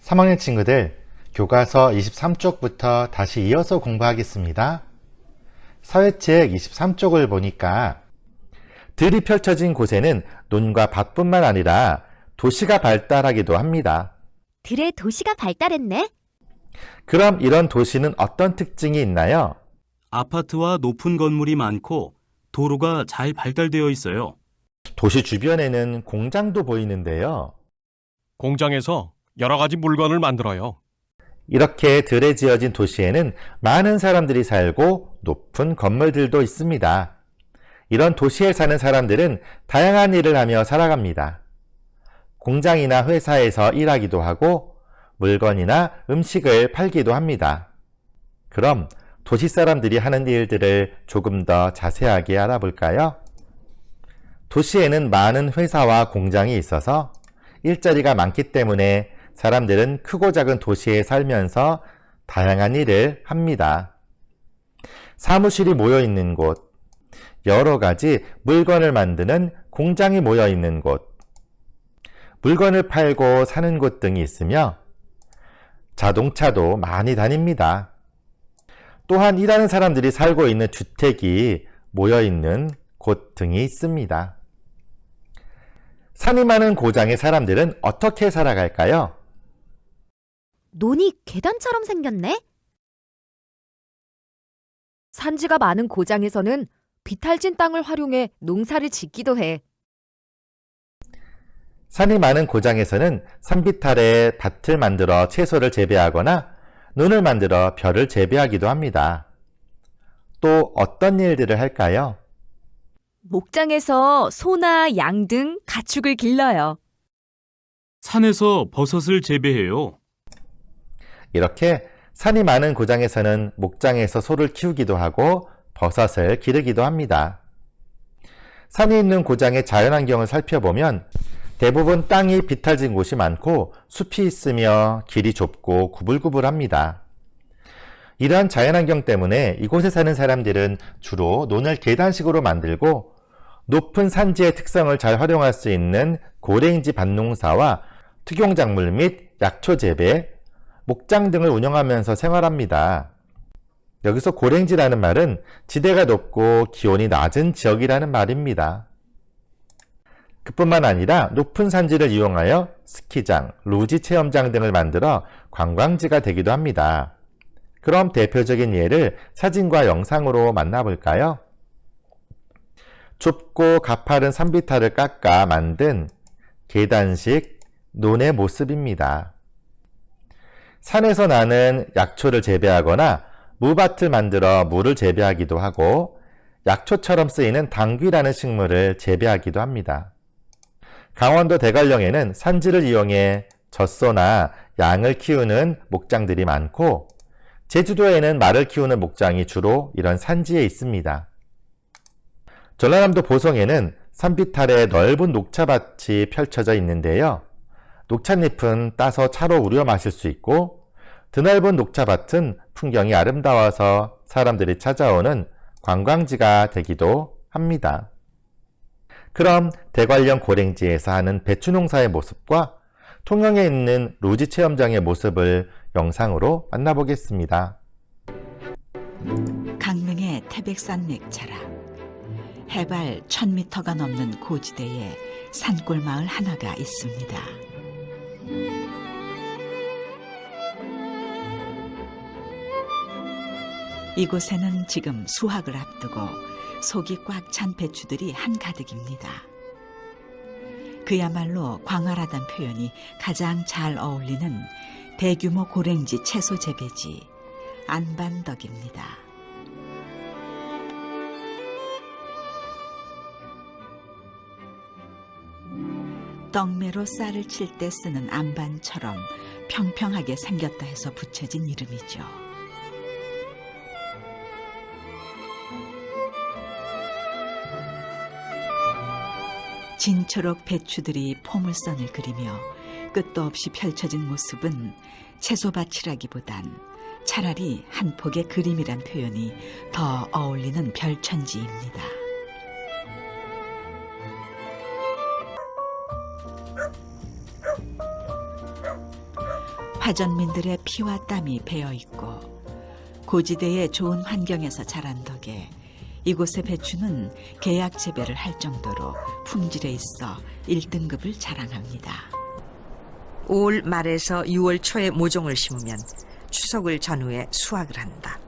3학년 친구들, 교과서 23쪽부터 다시 이어서 공부하겠습니다. 사회책 23쪽을 보니까 들이 펼쳐진 곳에는 논과 밭뿐만 아니라 도시가 발달하기도 합니다. 들에 도시가 발달했네? 그럼 이런 도시는 어떤 특징이 있나요? 아파트와 높은 건물이 많고 도로가 잘 발달되어 있어요. 도시 주변에는 공장도 보이는데요. 공장에서 여러 가지 물건을 만들어요. 이렇게 들에 지어진 도시에는 많은 사람들이 살고 높은 건물들도 있습니다. 이런 도시에 사는 사람들은 다양한 일을 하며 살아갑니다. 공장이나 회사에서 일하기도 하고 물건이나 음식을 팔기도 합니다. 그럼 도시 사람들이 하는 일들을 조금 더 자세하게 알아볼까요? 도시에는 많은 회사와 공장이 있어서 일자리가 많기 때문에 사람들은 크고 작은 도시에 살면서 다양한 일을 합니다. 사무실이 모여 있는 곳, 여러 가지 물건을 만드는 공장이 모여 있는 곳, 물건을 팔고 사는 곳 등이 있으며 자동차도 많이 다닙니다. 또한 일하는 사람들이 살고 있는 주택이 모여 있는 곳 등이 있습니다. 산이 많은 고장의 사람들은 어떻게 살아갈까요? 논이 계단처럼 생겼네? 산지가 많은 고장에서는 비탈진 땅을 활용해 농사를 짓기도 해. 산이 많은 고장에서는 산비탈에 밭을 만들어 채소를 재배하거나 논을 만들어 벼를 재배하기도 합니다. 또 어떤 일들을 할까요? 목장에서 소나 양 등 가축을 길러요. 산에서 버섯을 재배해요. 이렇게 산이 많은 고장에서는 목장에서 소를 키우기도 하고 버섯을 기르기도 합니다. 산이 있는 고장의 자연환경을 살펴보면 대부분 땅이 비탈진 곳이 많고 숲이 있으며 길이 좁고 구불구불합니다. 이러한 자연환경 때문에 이곳에 사는 사람들은 주로 논을 계단식으로 만들고 높은 산지의 특성을 잘 활용할 수 있는 고랭지 밭농사와 특용작물 및 약초 재배, 목장 등을 운영하면서 생활합니다. 여기서 고랭지라는 말은 지대가 높고 기온이 낮은 지역이라는 말입니다. 그뿐만 아니라 높은 산지를 이용하여 스키장, 루지 체험장 등을 만들어 관광지가 되기도 합니다. 그럼 대표적인 예를 사진과 영상으로 만나볼까요? 좁고 가파른 산비탈을 깎아 만든 계단식 논의 모습입니다. 산에서 나는 약초를 재배하거나 무밭을 만들어 물을 재배하기도 하고 약초처럼 쓰이는 당귀라는 식물을 재배하기도 합니다. 강원도 대관령에는 산지를 이용해 젖소나 양을 키우는 목장들이 많고 제주도에는 말을 키우는 목장이 주로 이런 산지에 있습니다. 전라남도 보성에는 산비탈에 넓은 녹차밭이 펼쳐져 있는데요. 녹찻잎은 따서 차로 우려 마실 수 있고 드넓은 녹차밭은 풍경이 아름다워서 사람들이 찾아오는 관광지가 되기도 합니다. 그럼 대관령 고랭지에서 하는 배추 농사의 모습과 통영에 있는 루지 체험장의 모습을 영상으로 만나보겠습니다. 강릉의 태백산 맥차라. 해발 1000m가 넘는 고지대에 산골 마을 하나가 있습니다. 이곳에는 지금 수확을 앞두고 속이 꽉 찬 배추들이 한가득입니다. 그야말로 광활하단 표현이 가장 잘 어울리는 대규모 고랭지 채소 재배지 안반덕입니다. 떡매로 쌀을 칠 때 쓰는 안반처럼 평평하게 생겼다 해서 붙여진 이름이죠. 진초록 배추들이 포물선을 그리며 끝도 없이 펼쳐진 모습은 채소밭이라기보단 차라리 한 폭의 그림이란 표현이 더 어울리는 별천지입니다. 타전민들의 피와 땀이 배어 있고 고지대의 좋은 환경에서 자란 덕에 이곳의 배추는 계약 재배를 할 정도로 품질에 있어 1등급을 자랑합니다. 5월 말에서 6월 초에 모종을 심으면 추석을 전후에 수확을 한다.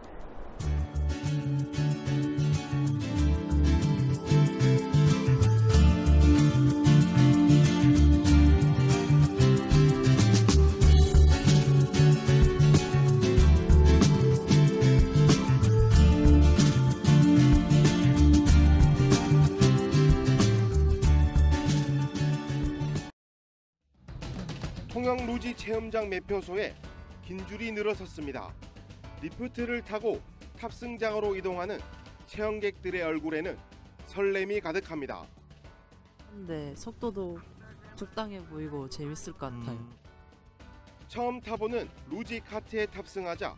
통영 루지 체험장 매표소에 긴 줄이 늘어섰습니다. 리프트를 타고 탑승장으로 이동하는 체험객들의 얼굴에는 설렘이 가득합니다. 근데 속도도 적당해 보이고 재밌을 것 같아요. 처음 타보는 루지 카트에 탑승하자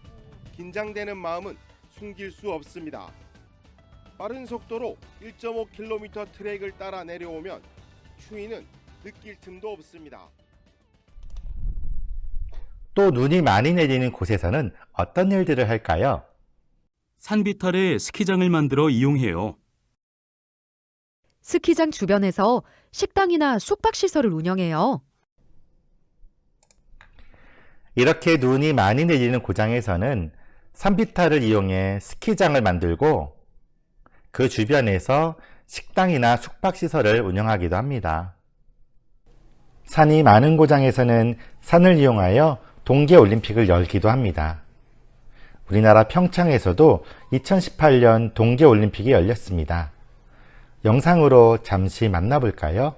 긴장되는 마음은 숨길 수 없습니다. 빠른 속도로 1.5km 트랙을 따라 내려오면 추위는 느낄 틈도 없습니다. 또 눈이 많이 내리는 곳에서는 어떤 일들을 할까요? 산비탈에 스키장을 만들어 이용해요. 스키장 주변에서 식당이나 숙박시설을 운영해요. 이렇게 눈이 많이 내리는 고장에서는 산비탈을 이용해 스키장을 만들고 그 주변에서 식당이나 숙박시설을 운영하기도 합니다. 산이 많은 고장에서는 산을 이용하여 동계올림픽을 열기도 합니다. 우리나라 평창에서도 2018년 동계올림픽이 열렸습니다. 영상으로 잠시 만나볼까요?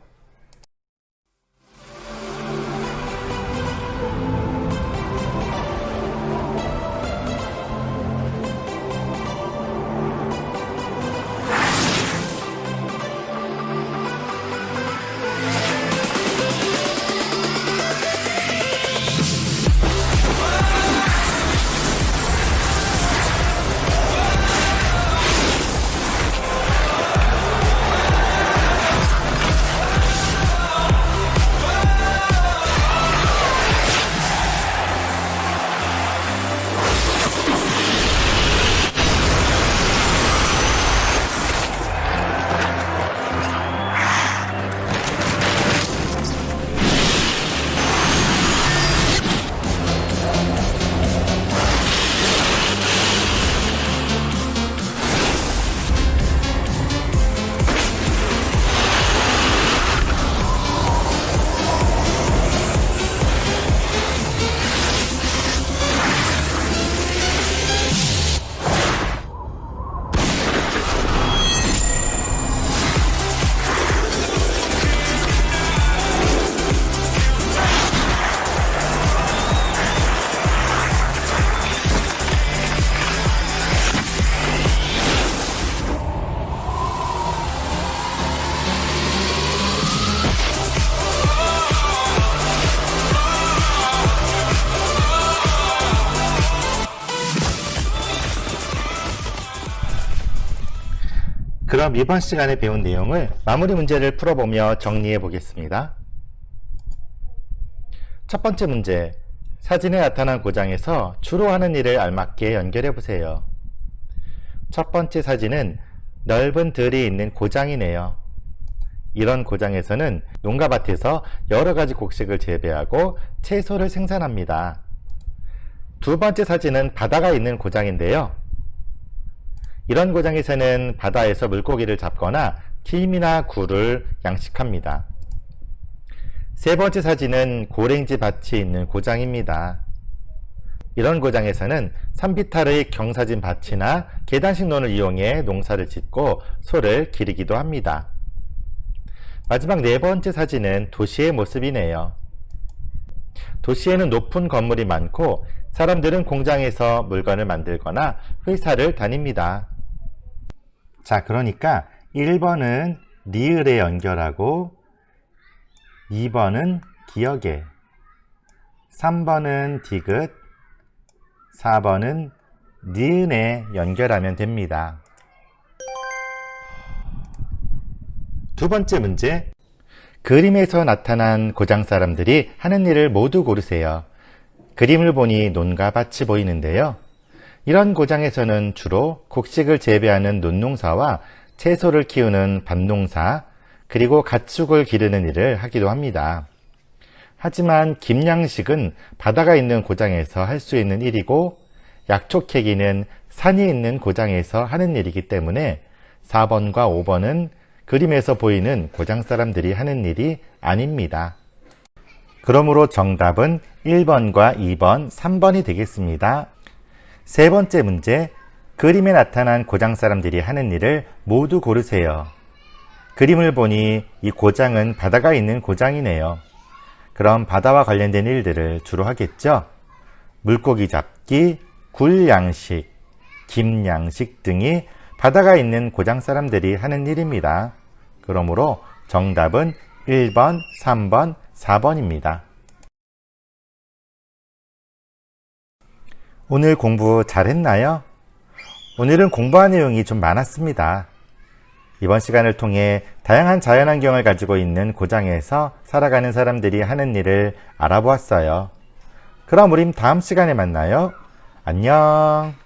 그럼 이번 시간에 배운 내용을 마무리 문제를 풀어보며 정리해 보겠습니다. 첫 번째 문제, 사진에 나타난 고장에서 주로 하는 일을 알맞게 연결해 보세요. 첫 번째 사진은 넓은 들이 있는 고장이네요. 이런 고장에서는 농가밭에서 여러 가지 곡식을 재배하고 채소를 생산합니다. 두 번째 사진은 바다가 있는 고장인데요. 이런 고장에서는 바다에서 물고기를 잡거나 김이나 굴을 양식합니다. 세 번째 사진은 고랭지 밭이 있는 고장입니다. 이런 고장에서는 산비탈의 경사진 밭이나 계단식론을 이용해 농사를 짓고 소를 기르기도 합니다. 마지막 네 번째 사진은 도시의 모습이네요. 도시에는 높은 건물이 많고 사람들은 공장에서 물건을 만들거나 회사를 다닙니다. 자, 그러니까 1번은 리을에 연결하고 2번은 기역에, 3번은 디귿, 4번은 니은에 연결하면 됩니다. 두 번째 문제, 그림에서 나타난 고장 사람들이 하는 일을 모두 고르세요. 그림을 보니 논과 밭이 보이는데요. 이런 고장에서는 주로 곡식을 재배하는 논농사와 채소를 키우는 밭농사, 그리고 가축을 기르는 일을 하기도 합니다. 하지만 김양식은 바다가 있는 고장에서 할 수 있는 일이고, 약초 캐기는 산이 있는 고장에서 하는 일이기 때문에 4번과 5번은 그림에서 보이는 고장 사람들이 하는 일이 아닙니다. 그러므로 정답은 1번과 2번, 3번이 되겠습니다. 세 번째 문제, 그림에 나타난 고장 사람들이 하는 일을 모두 고르세요. 그림을 보니 이 고장은 바다가 있는 고장이네요. 그럼 바다와 관련된 일들을 주로 하겠죠? 물고기 잡기, 굴 양식, 김 양식 등이 바다가 있는 고장 사람들이 하는 일입니다. 그러므로 정답은 1번, 3번, 4번입니다. 오늘 공부 잘했나요? 오늘은 공부한 내용이 좀 많았습니다. 이번 시간을 통해 다양한 자연환경을 가지고 있는 고장에서 살아가는 사람들이 하는 일을 알아보았어요. 그럼 우린 다음 시간에 만나요. 안녕.